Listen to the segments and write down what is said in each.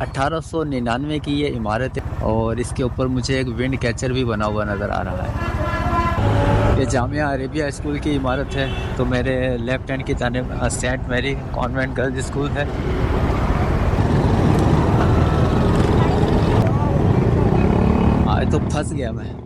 1899 की ये इमारत है और इसके ऊपर मुझे एक विंड कैचर भी बना हुआ नज़र आ रहा है। ये जामिया अरेबिया स्कूल की इमारत है। तो मेरे लेफ्ट हैंड की जानिब Saint Mary Convent Girls School है। आज तो फंस गया मैं।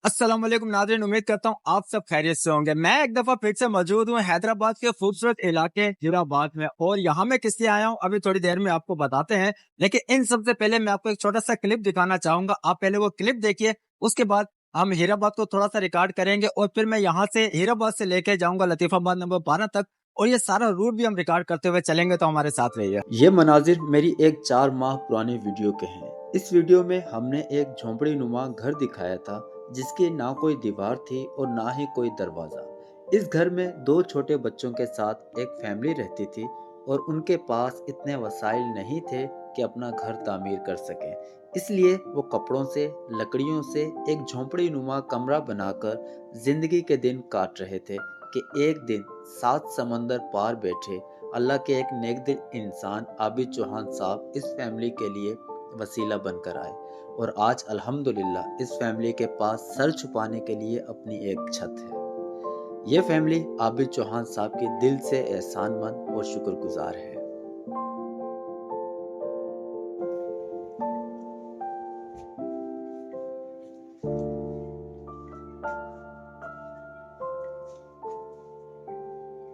अस्सलाम वालेकुम नाज़रीन, उम्मीद करता हूँ आप सब खैरियत से होंगे। मैं एक दफा फिर से मौजूद हूँ हैदराबाद के खूबसूरत इलाके हीराबाद में और यहाँ मैं किस लिए आया हूँ अभी थोड़ी देर में आपको बताते हैं। लेकिन इन सबसे पहले मैं आपको एक छोटा सा क्लिप दिखाना चाहूंगा। आप पहले वो क्लिप देखिए, उसके बाद हम हीराबाद को थोड़ा सा रिकॉर्ड करेंगे और फिर मैं यहाँ से हीराबाद से लेके जाऊंगा लतीफाबाद नंबर 12 तक और ये सारा रूट भी हम रिकॉर्ड करते हुए चलेंगे। तो हमारे साथ रहिए। ये मनाजिर मेरी एक 4 माह पुरानी वीडियो के हैं। इस वीडियो में हमने एक झोंपड़ी नुमा घर दिखाया था जिसकी ना कोई दीवार थी और ना ही कोई दरवाजा। इस घर में 2 छोटे बच्चों के साथ एक फैमिली रहती थी और उनके पास इतने वसाइल नहीं थे कि अपना घर तामीर कर सके। इसलिए वो कपड़ों से, लकड़ियों से एक झोंपड़ी नुमा कमरा बनाकर जिंदगी के दिन काट रहे थे कि एक दिन 7 समंदर पार बैठे अल्लाह के एक नेक दिल इंसान आबिद चौहान साहब इस फैमिली के लिए वसीला बनकर आए और आज अल्हम्दुलिल्लाह इस फैमिली के पास सर छुपाने के लिए अपनी एक छत है। ये फैमिली आबिद चौहान साहब की दिल से एहसानमंद और शुक्रगुजार है।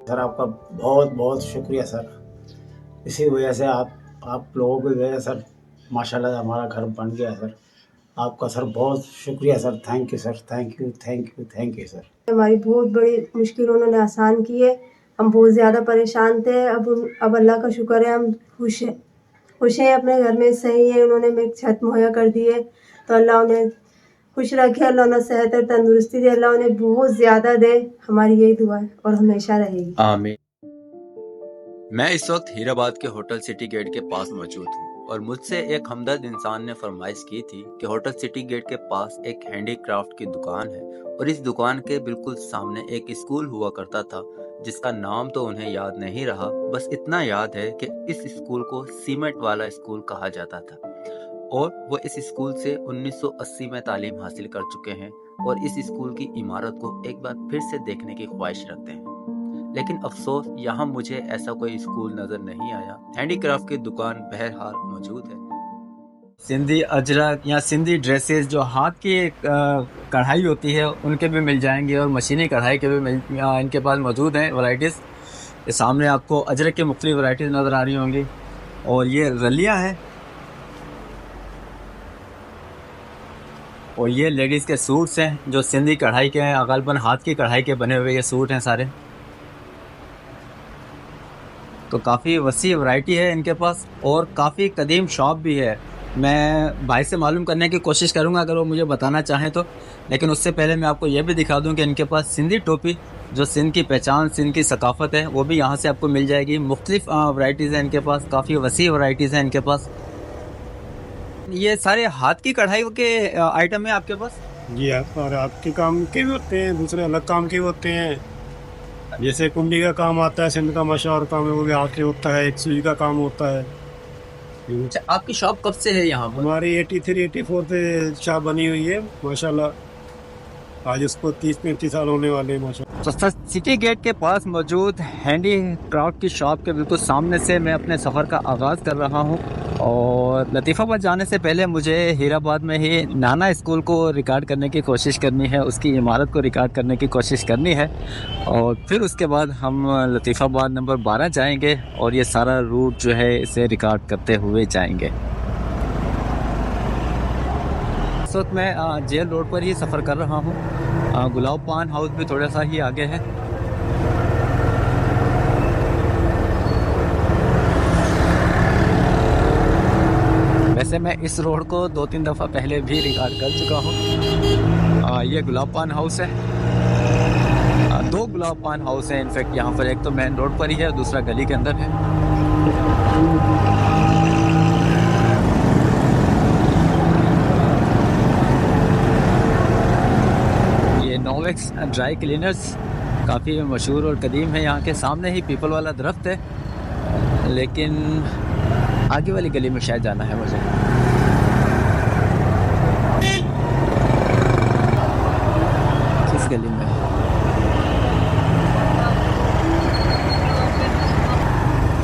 सर आपका बहुत बहुत शुक्रिया सर। इसी वजह से आप लोगों की वजह से सर माशाल्लाह हमारा घर बन गया सर। आपका सर बहुत शुक्रिया sir. Thank you sir, thank you thank you thank you sir. हमारी बहुत बड़ी मुश्किल उन्होंने आसान की है। हम बहुत ज़्यादा परेशान थे। अब अल्लाह का शुक्र है, हम खुश हैं, अपने घर में सही है। उन्होंने हमें एक छत मुहैया कर दी है तो अल्लाह उन्हें खुश रखे, अल्लाह उन्हें सेहत और तंदुरुस्ती दे, अल्लाह उन्हें बहुत ज़्यादा दे। हमारी यही दुआ है और हमेशा रहेगी। आमीन। मैं इस वक्त हीराबाद के होटल सिटी गेट के पास मौजूद हूँ और मुझसे एक हमदर्द इंसान ने फरमाइश की थी कि होटल सिटी गेट के पास एक हैंडीक्राफ्ट की दुकान है और इस दुकान के बिल्कुल सामने एक स्कूल हुआ करता था जिसका नाम तो उन्हें याद नहीं रहा। बस इतना याद है कि इस स्कूल को सीमेंट वाला स्कूल कहा जाता था और वो इस स्कूल से 1980 में तालीम हासिल कर चुके हैं और इस स्कूल की इमारत को एक बार फिर से देखने की ख्वाहिश रखते हैं। लेकिन अफसोस यहाँ मुझे ऐसा कोई स्कूल नजर नहीं आया। हैंडीक्राफ्ट की दुकान बहरहाल मौजूद है। सिंधी अजरक या सिंधी ड्रेसेस जो हाथ की कढ़ाई होती है उनके भी मिल जाएंगे और मशीनी कढ़ाई के भी इनके पास मौजूद हैं वैराइटीज़। ये सामने आपको अजरक की मुख्तलिफ वैराइटीज़ नज़र आ रही होंगी और ये रलिया है और ये लेडीज़ के सूट्स हैं जो सिंधी कढ़ाई के हैं, गलबन हाथ की कढ़ाई के बने हुए ये सूट हैं सारे। तो काफ़ी वसी वैरायटी है इनके पास और काफ़ी कदीम शॉप भी है। मैं भाई से मालूम करने की कोशिश करूंगा अगर वो मुझे बताना चाहें तो। लेकिन उससे पहले मैं आपको ये भी दिखा दूं कि इनके पास सिंधी टोपी जो सिंध की पहचान, सिंध की सकाफ़त है, वो भी यहाँ से आपको मिल जाएगी। मुख्तलिफ वैरायटीज़ हैं इनके पास, काफ़ी वसी वैरायटीज़ हैं इनके पास। ये सारे हाथ की कढ़ाई के आइटम है आपके पास? जी आप, और आपके काम के भी होते हैं, दूसरे अलग काम के भी होते हैं। जैसे कुंडी का काम आता है, सिंध का मशहूर काम है, वो भी हाथ से होता है। एक सुई का काम होता है। अच्छा, आपकी शॉप कब से है यहाँ पर? हमारी 83-84 से शॉप बनी हुई है माशाल्लाह। आज उसको 30-35 साल होने वाले हैं माशाल्लाह। तो सिटी गेट के पास मौजूद हैंडीक्राफ्ट की शॉप के बिल्कुल सामने से मैं अपने सफ़र का आगाज़ कर रहा हूँ और लतीफ़ाबाद जाने से पहले मुझे हीराबाद में ही नाना स्कूल को रिकॉर्ड करने की कोशिश करनी है, उसकी इमारत को रिकॉर्ड करने की कोशिश करनी है और फिर उसके बाद हम लतीफ़ाबाद नंबर 12 जाएंगे और ये सारा रूट जो है इसे रिकॉर्ड करते हुए जाएंगे। इस वक्त मैं जेल रोड पर ही सफ़र कर रहा हूँ। गुलाब पान हाउस भी थोड़ा सा ही आगे है। वैसे मैं इस रोड को 2-3 दफ़ा पहले भी रिकॉर्ड कर चुका हूँ। ये गुलाब पान हाउस है। 2 गुलाब पान हाउस है इनफैक्ट यहाँ पर। एक तो मेन रोड पर ही है, दूसरा गली के अंदर है। नोवेक्स ड्राई क्लीनर्स काफ़ी मशहूर और कदीम है यहाँ के। सामने ही पीपल वाला दरख्त है लेकिन आगे वाली गली में शायद जाना है मुझे। किस गली में?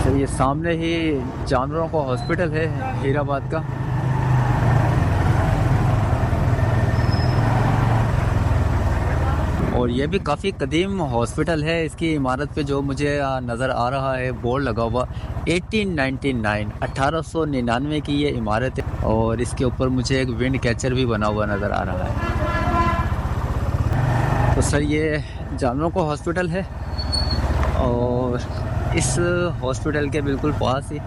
तो ये सामने ही जानवरों का हॉस्पिटल है हीराबाद का। और ये भी काफ़ी कदीम हॉस्पिटल है। इसकी इमारत पे जो मुझे नज़र आ रहा है बोर्ड लगा हुआ 1899 की ये इमारत है। और इसके ऊपर मुझे एक विंड कैचर भी बना हुआ नज़र आ रहा है। तो सर ये जानवरों का हॉस्पिटल है और इस हॉस्पिटल के बिल्कुल पास ही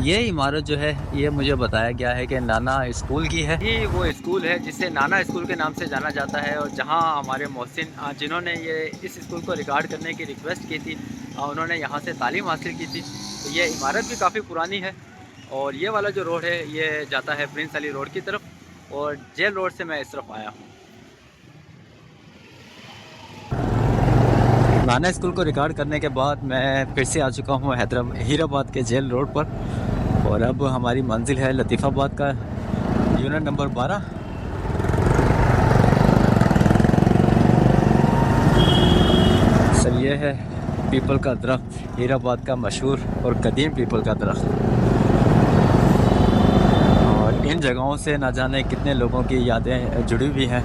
ये इमारत जो है ये मुझे बताया गया है कि नाना स्कूल की है। ये वो स्कूल है जिसे नाना स्कूल के नाम से जाना जाता है और जहां हमारे मोहसिन जिन्होंने ये इस स्कूल को रिकॉर्ड करने की रिक्वेस्ट की थी उन्होंने यहां से तालीम हासिल की थी। तो ये इमारत भी काफ़ी पुरानी है। और ये वाला जो रोड है ये जाता है प्रिंस अली रोड की तरफ और जेल रोड से मैं इस तरफ आया हूँ। नाना स्कूल को रिकॉर्ड करने के बाद मैं फिर से आ चुका हूँ हीराबाद के जेल रोड पर। और अब हमारी मंजिल है लतीफ़ाबाद का यूनिट नंबर 12। सर ये है पीपल का दरख्त, हीराबाद का मशहूर और कदीम पीपल का दरख्त। और इन जगहों से ना जाने कितने लोगों की यादें जुड़ी हुई हैं।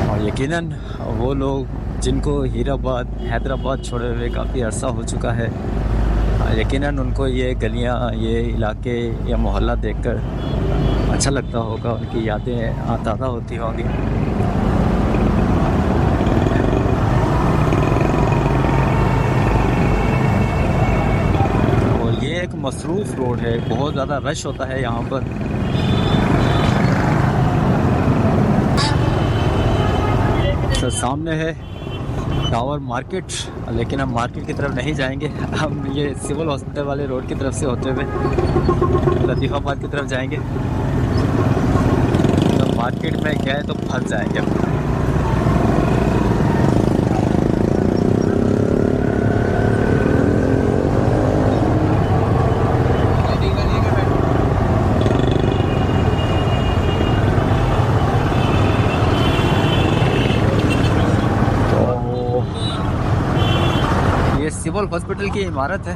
और यकीनन वो लोग जिनको हीराबाद हैदराबाद छोड़े हुए काफ़ी अरसा हो चुका है, यकीनन उनको ये गलियां, ये इलाके या मोहल्ला देखकर अच्छा लगता होगा, उनकी यादें ताज़ा होती होंगी। और ये एक मसरूफ़ रोड है, बहुत ज़्यादा रश होता है यहाँ पर। तो सामने है टावर मार्केट, लेकिन हम मार्केट की तरफ नहीं जाएंगे। हम ये सिविल हॉस्पिटल वाले रोड की तरफ से होते हुए लतीफ़ाबाद की तरफ जाएंगे। तो मार्केट में गए तो फंस जाएंगे। सिविल हॉस्पिटल की इमारत है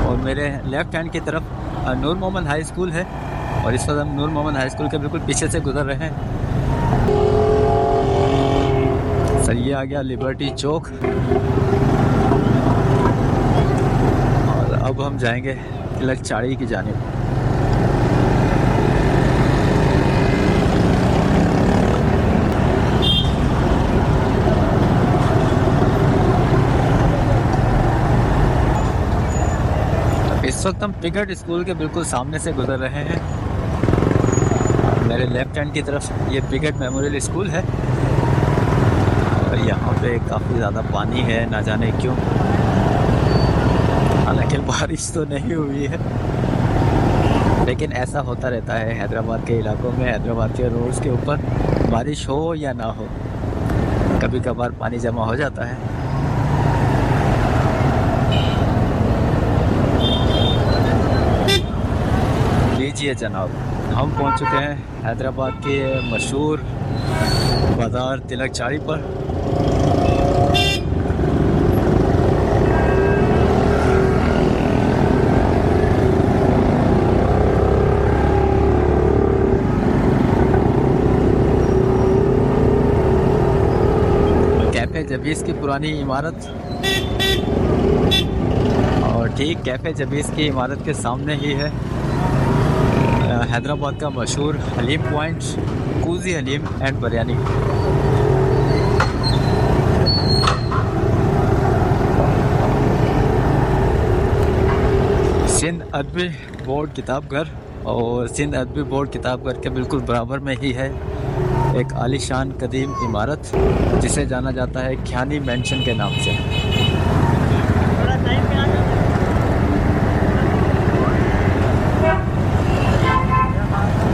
और मेरे लेफ्ट हैंड की तरफ नूर मोहम्मद हाई स्कूल है। और इस वक्त हम नूर मोहम्मद हाई स्कूल के बिल्कुल पीछे से गुजर रहे हैं। सर ये आ गया लिबर्टी चौक और अब हम जाएंगे तिलक चाड़ी की जानिब। इस वक्त हम पिगट स्कूल के बिल्कुल सामने से गुजर रहे हैं। मेरे लेफ्ट हैंड की तरफ ये पिगट मेमोरियल स्कूल है और यहाँ पे काफ़ी ज़्यादा पानी है, ना जाने क्यों। हालांकि बारिश तो नहीं हुई है, लेकिन ऐसा होता रहता है हैदराबाद के इलाकों में। हैदराबाद के रोड्स के ऊपर बारिश हो या ना हो, कभी कभार पानी जमा हो जाता है। लीजिए जनाब, हम पहुंच चुके हैं हैदराबाद के मशहूर बाज़ार तिलक चाड़ी पर। कैफ़े जबीस की पुरानी इमारत और ठीक कैफ़े जबीस की इमारत के सामने ही है हैदराबाद का मशहूर हलीम पॉइंट, कूजी हलीम एंड बिरयानी। सिंध अदबी बोर्ड किताबघर और सिंध अदबी बोर्ड किताबघर के बिल्कुल बराबर में ही है एक आलीशान कदीम इमारत जिसे जाना जाता है ख्यानी मेंशन के नाम से।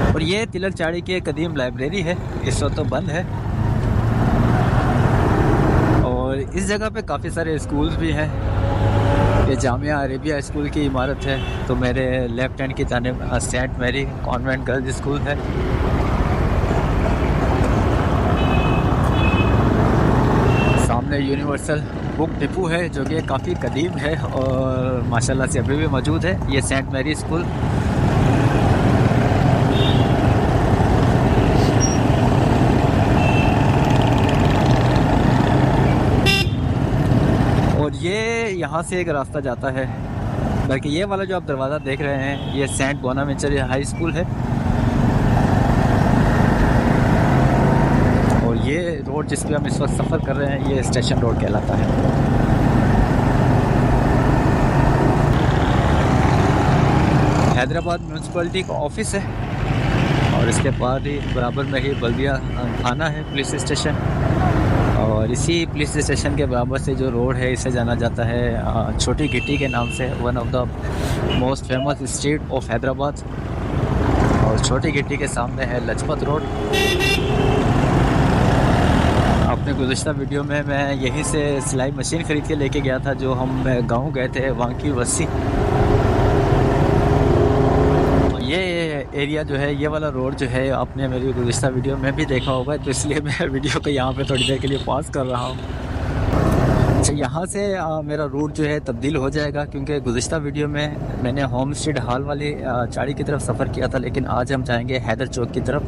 और ये तिलक चाड़ी की एक कदीम लाइब्रेरी है, इस वक्त तो बंद है। और इस जगह पे काफ़ी सारे स्कूल्स भी हैं। ये जामिया अरेबिया स्कूल की इमारत है। तो मेरे लेफ्ट हैंड की जानिब Saint Mary Convent Girls School है। सामने यूनिवर्सल बुक डिपो है जो कि काफ़ी कदीम है और माशाल्लाह से अभी भी मौजूद है। ये सेंट मैरी स्कूल। और ये यहाँ से एक रास्ता जाता है, बल्कि ये वाला जो आप दरवाज़ा देख रहे हैं ये सेंट बोनावेंचर हाई स्कूल है। और ये रोड जिस पे हम इस वक्त सफ़र कर रहे हैं ये स्टेशन रोड कहलाता है। हैदराबाद म्यूनसिपलिटी का ऑफिस है और इसके बाद ही बराबर में ही बल्दिया थाना है, पुलिस स्टेशन। और इसी पुलिस स्टेशन के बराबर से जो रोड है इसे जाना जाता है छोटी गिट्टी के नाम से, one of the most famous street of Hyderabad. और छोटी गिट्टी के सामने है लजपत रोड। अपने गुज़िश्ता वीडियो में मैं यहीं से सिलाई मशीन ख़रीद के लेके गया था जो हम गाँव गए थे, वांकी वस्सी। ये एरिया जो है, ये वाला रोड जो है आपने मेरी गुज़िश्ता वीडियो में भी देखा होगा, तो इसलिए मैं वीडियो को यहाँ पे थोड़ी देर के लिए पॉज कर रहा हूँ। अच्छा, यहाँ से मेरा रूट जो है तब्दील हो जाएगा क्योंकि गुज़िश्ता वीडियो में मैंने होम स्ट्रीट हॉल वाली चाड़ी की तरफ सफ़र किया था, लेकिन आज हम जाएंगे हैदर चौक की तरफ।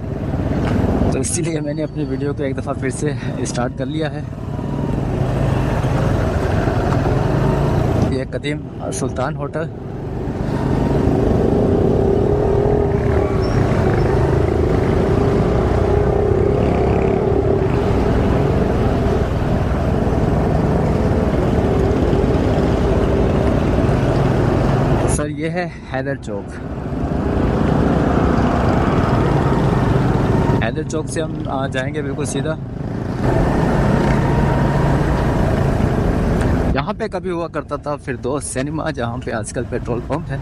तो इसीलिए मैंने अपनी वीडियो को एक दफ़ा फिर से स्टार्ट कर लिया है। ये कदीम सुल्तान होटल। सर ये है हैदर चौक। हैदर चौक से हम जाएंगे बिल्कुल सीधा। यहाँ पे कभी हुआ करता था फिरदौस सिनेमा, जहाँ पे आजकल पेट्रोल पंप है।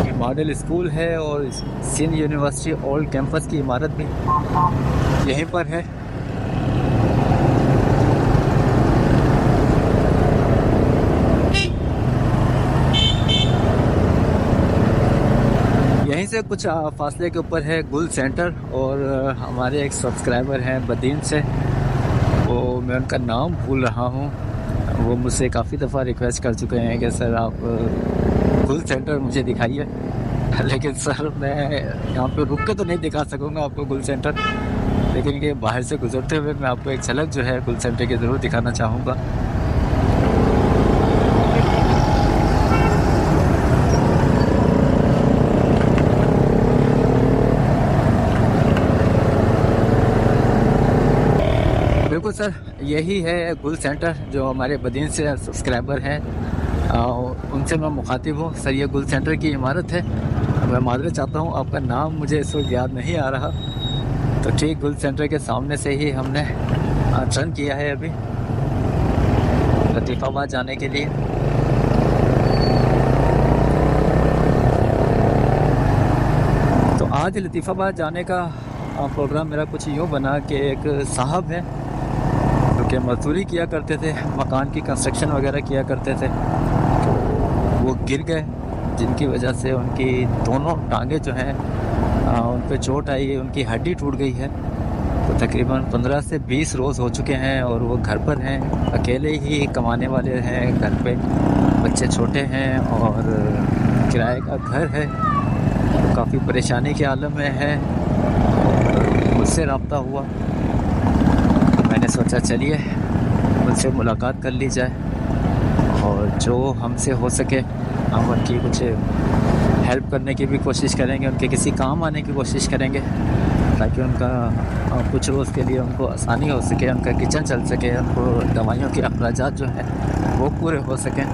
ये मॉडल स्कूल है और सिंध यूनिवर्सिटी ओल्ड कैंपस की इमारत भी यहीं पर है। यहीं से कुछ फासले के ऊपर है गुल सेंटर। और हमारे एक सब्सक्राइबर हैं बदीन से, वो मैं उनका नाम भूल रहा हूँ, वो मुझसे काफ़ी दफ़ा रिक्वेस्ट कर चुके हैं कि सर आप गुल सेंटर मुझे दिखाइए। लेकिन सर मैं यहाँ पे रुक के तो नहीं दिखा सकूँगा आपको गुल सेंटर, लेकिन ये बाहर से गुजरते हुए मैं आपको एक झलक जो है गुल सेंटर की ज़रूर दिखाना चाहूँगा। बिल्कुल सर, यही है गुल सेंटर जो हमारे बदीन से सब्सक्राइबर हैं, उनसे मैं मुखातिब हूँ। सर ये गुल सेंटर की इमारत है। मैं माजरत चाहता हूँ, आपका नाम मुझे इस वक्त याद नहीं आ रहा। तो ठीक गुल सेंटर के सामने से ही हमने टर्न किया है अभी लतीफ़ाबाद जाने के लिए। तो आज लतीफ़ाबाद जाने का प्रोग्राम मेरा कुछ यूँ बना कि एक साहब है कि मजदूरी किया करते थे, मकान की कंस्ट्रक्शन वगैरह किया करते थे, वो गिर गए, जिनकी वजह से उनकी दोनों टांगे जो हैं उन पे चोट आई, उनकी हड्डी टूट गई है। तो तकरीबन 15 से 20 रोज़ हो चुके हैं और वो घर पर हैं, अकेले ही कमाने वाले हैं घर पे, बच्चे छोटे हैं और किराए का घर है। तो काफ़ी परेशानी के आलम में है। मुझसे रब्ता हुआ, मैंने सोचा चलिए उनसे मुलाकात कर ली जाए और जो हमसे हो सके हम उनकी कुछ हेल्प करने की भी कोशिश करेंगे, उनके किसी काम आने की कोशिश करेंगे ताकि उनका कुछ रोज़ के लिए उनको आसानी हो सके, उनका किचन चल सके, उनको दवाइयों के अखराजात जो हैं वो पूरे हो सकें।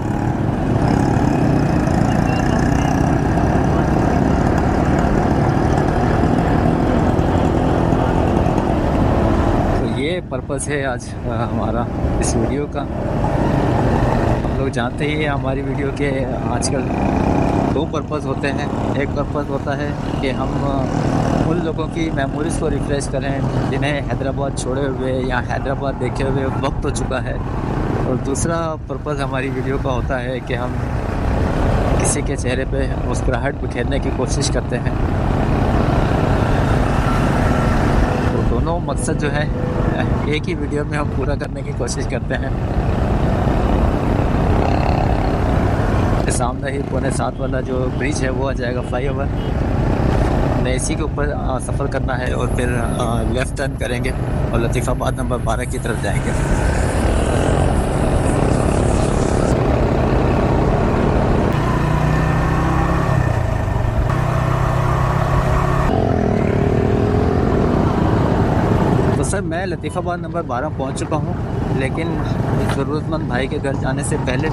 पर्पस है आज हमारा इस वीडियो का। हम लोग जानते ही हैं हमारी वीडियो के आजकल दो पर्पज़ होते हैं। एक पर्पज़ होता है कि हम उन लोगों की मेमोरीज़ को रिफ़्रेश करें जिन्हें हैदराबाद छोड़े हुए या हैदराबाद देखे हुए वक्त हो चुका है, और दूसरा पर्पज़ हमारी वीडियो का होता है कि हम किसी के चेहरे पे मुस्कुराहट बिखेरने की कोशिश करते हैं। तो दोनों मकसद जो है एक ही वीडियो में हम पूरा करने की कोशिश करते हैं। सामने ही 6:45 वाला जो ब्रिज है वो आ जाएगा, फ्लाईओवर। हमें इसी के ऊपर सफ़र करना है और फिर लेफ़्ट टर्न करेंगे और लतीफ़ाबाद नंबर 12 की तरफ जाएंगे। सर मैं लतीफ़ाबाद नंबर 12 पहुंच चुका हूं, लेकिन ज़रूरतमंद भाई के घर जाने से पहले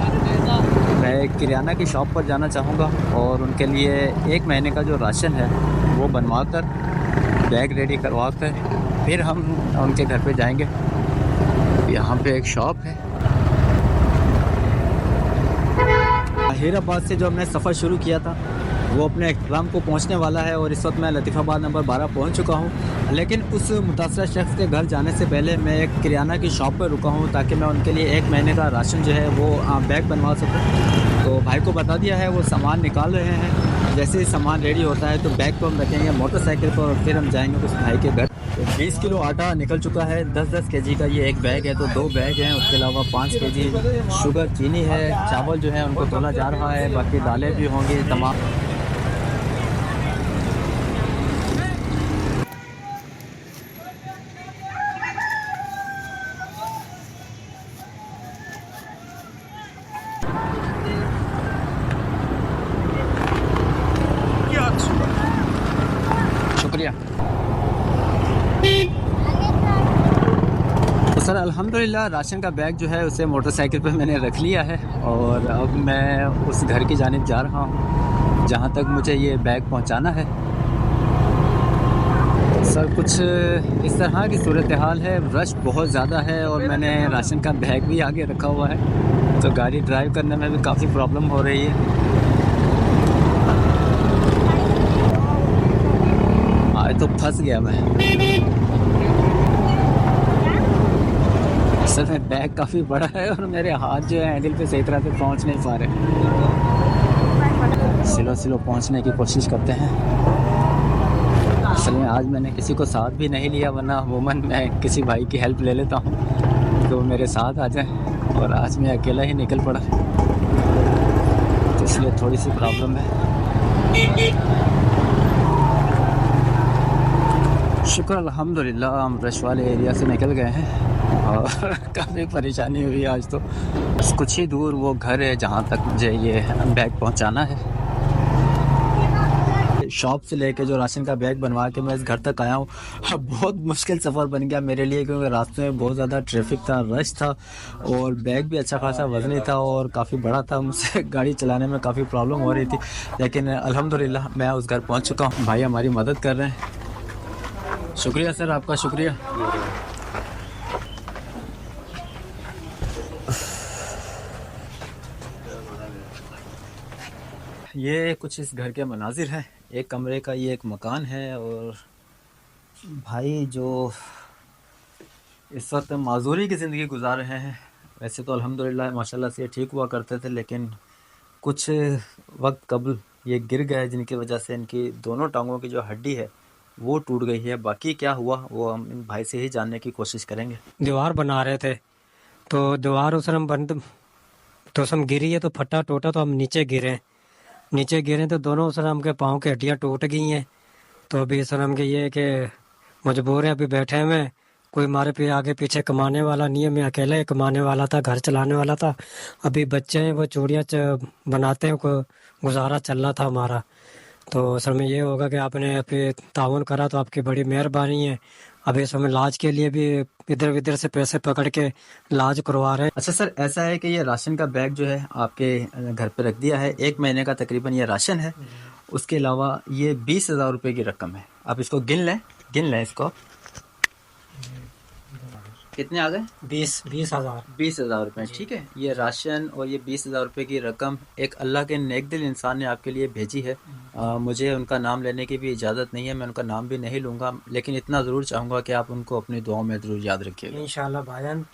मैं किराना की शॉप पर जाना चाहूँगा और उनके लिए 1 महीने का जो राशन है वो बनवा कर बैग रेडी करवा कर फिर हम उनके घर पे जाएंगे। यहाँ पे एक शॉप है। हैदराबाद से जो हमने सफ़र शुरू किया था वो अपने एग्ज़ाम को पहुंचने वाला है और इस वक्त मैं लतीफ़ाबाद नंबर 12 पहुंच चुका हूं। लेकिन उस मुतासरा शख्स के घर जाने से पहले मैं एक किराना की शॉप पर रुका हूं ताकि मैं उनके लिए 1 महीने का राशन जो है वो बैग बनवा सकूं। तो भाई को बता दिया है, वो सामान निकाल रहे हैं। जैसे ही सामान रेडी होता है तो बैग को हम रखेंगे मोटरसाइकिल पर और फिर हम जाएंगे उस भाई के घर। तो 20 किलो आटा निकल चुका है, 10-10 केजी का ये एक बैग है, तो 2 बैग हैं। उसके अलावा 5 केजी शुगर, चीनी है, चावल जो है उनको तोला जा रहा है, बाकी दालें भी होंगी तमाम। शुक्रिया। तो सर अल्हम्दुलिल्लाह राशन का बैग जो है उसे मोटरसाइकिल पे मैंने रख लिया है और अब मैं उस घर की जानिब जा रहा हूँ जहाँ तक मुझे ये बैग पहुँचाना है। सर कुछ इस तरह की सूरत हाल है, रश बहुत ज़्यादा है और मैंने राशन का बैग भी आगे रखा हुआ है, तो गाड़ी ड्राइव करने में भी काफ़ी प्रॉब्लम हो रही है। तो फंस गया मैं। असल में बैग काफ़ी बड़ा है और मेरे हाथ जो है हैंडल पे सही तरह से पहुंच नहीं पा रहे। स्लो पहुंचने की कोशिश करते हैं। असल में आज मैंने किसी को साथ भी नहीं लिया, वरना अमूमन मैं किसी भाई की हेल्प ले लेता हूं तो मेरे साथ आ जाए, और आज मैं अकेला ही निकल पड़ा, तो इसलिए थोड़ी सी प्रॉब्लम है। शुक्र अल्हम्दुलिल्लाह हम रश वाले एरिया से निकल गए हैं और काफ़ी परेशानी हुई आज। तो बस कुछ ही दूर वो घर है जहाँ तक मुझे ये बैग पहुँचाना है। शॉप से लेके जो राशन का बैग बनवा के मैं इस घर तक आया हूँ। बहुत मुश्किल सफ़र बन गया मेरे लिए, क्योंकि रास्ते में बहुत ज़्यादा ट्रैफिक था, रश था और बैग भी अच्छा खासा वज़नी था और काफ़ी बड़ा था। मुझसे गाड़ी चलाने में काफ़ी प्रॉब्लम हो रही थी, लेकिन अल्हम्दुलिल्लाह मैं उस घर पहुँच चुका हूँ। भाई हमारी मदद कर रहे हैं। शुक्रिया सर, आपका शुक्रिया। ये कुछ इस घर के मनाजिर हैं। एक कमरे का ये एक मकान है और भाई जो इस वक्त माजूरी की ज़िंदगी गुजार रहे हैं। वैसे तो अल्हम्दुलिल्लाह माशाल्लाह से ठीक हुआ करते थे, लेकिन कुछ वक्त कबल ये गिर गए जिनकी वजह से इनकी दोनों टांगों की जो हड्डी है वो टूट गई है। बाकी क्या हुआ वो हम इन भाई से ही जानने की कोशिश करेंगे। दीवार बना रहे थे तो दीवार उस हम बंद तो हम गिरी है तो फटा टूटा, तो हम नीचे गिरे तो दोनों उस हम के पाँव की हड्डियाँ टूट गई हैं। तो अभी सर हम के ये कि मजबूर है, अभी बैठे हैं, कोई हमारे पे आगे पीछे कमाने वाला नहीं है। मैं अकेला ही कमाने वाला था, घर चलाने वाला था। अभी बच्चे हैं वो चूड़ियाँ बनाते हैं, को गुजारा चल रहा था हमारा। तो सर में ये होगा कि आपने अभी ताउन करा तो आपकी बड़ी मेहरबानी है। अभी इस समय इलाज के लिए भी इधर उधर से पैसे पकड़ के इलाज करवा रहे हैं। अच्छा सर, ऐसा है कि ये राशन का बैग जो है आपके घर पे रख दिया है, 1 महीने का तकरीबन ये राशन है। उसके अलावा ये 20,000 रुपये की रकम है। आप इसको गिन लें इसको। कितने आ गए? 20,000। 20,000 रुपये। जी। ठीक है, ये राशन और ये 20,000 रुपये की रकम एक अल्लाह के नेक दिल इंसान ने आपके लिए भेजी है। मुझे उनका नाम लेने की भी इजाज़त नहीं है, मैं उनका नाम भी नहीं लूँगा, लेकिन इतना ज़रूर चाहूँगा कि आप उनको अपनी दुआओं में ज़रूर याद रखिएगा। इंशाल्लाह भाईजान,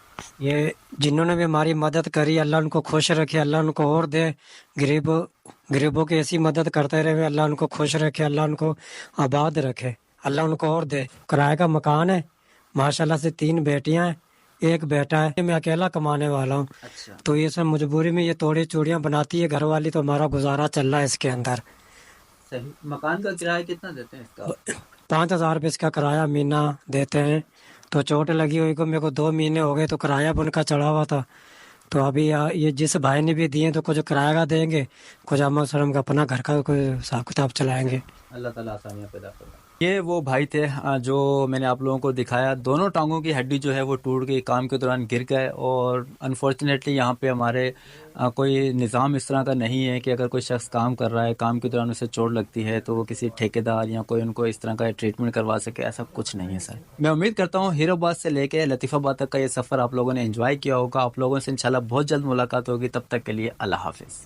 ये जिन्होंने भी हमारी मदद करी, अल्लाह उनको खुश रखे, अल्लाह उनको और दे। गरीबों की ऐसी मदद करते रहे, अल्लाह उनको खुश रखे, अल्लाह उनको आबाद रखे, अल्लाह उनको और दे। किराए का मकान है, माशाल्लाह से 3 बेटियां हैं, 1 बेटा है। मैं अकेला कमाने वाला हूँ, अच्छा, तो ये सब मजबूरी में ये तोड़ी चूड़ियाँ बनाती है घर वाली, तो हमारा गुजारा चल रहा है इसके अंदर। सही। मकान का किराया कितना देते हैं इसका? 5,000 रुपये इसका किराया महीना देते हैं। तो चोट लगी हुई को मेरे को 2 महीने हो गए, तो किराया भी उनका चढ़ा हुआ था। तो अभी ये जिस भाई ने भी दिए तो कुछ किराया का देंगे, कुछ हम शर्म का अपना घर का कोई हिसाब किताब चलाएंगे। अल्लाह ताला आसानियाँ पैदा फरमाए। ये वो भाई थे जो मैंने आप लोगों को दिखाया। दोनों टांगों की हड्डी जो है वो टूट गई, काम के दौरान गिर गए। और अनफॉर्चुनेटली यहाँ पे हमारे कोई निज़ाम इस तरह का नहीं है कि अगर कोई शख्स काम कर रहा है, काम के दौरान उसे चोट लगती है तो वो किसी ठेकेदार या कोई उनको इस तरह का ट्रीटमेंट करवा सके, ऐसा कुछ नहीं है सर। मैं उम्मीद करता हूँ हीरोबाद से लेके लतीफ़ाबाद तक का ये सफ़र आप लोगों ने एंजॉय किया होगा। आप लोगों से इंशाल्लाह बहुत जल्द मुलाकात होगी। तब तक के लिए अल्लाह हाफिज़।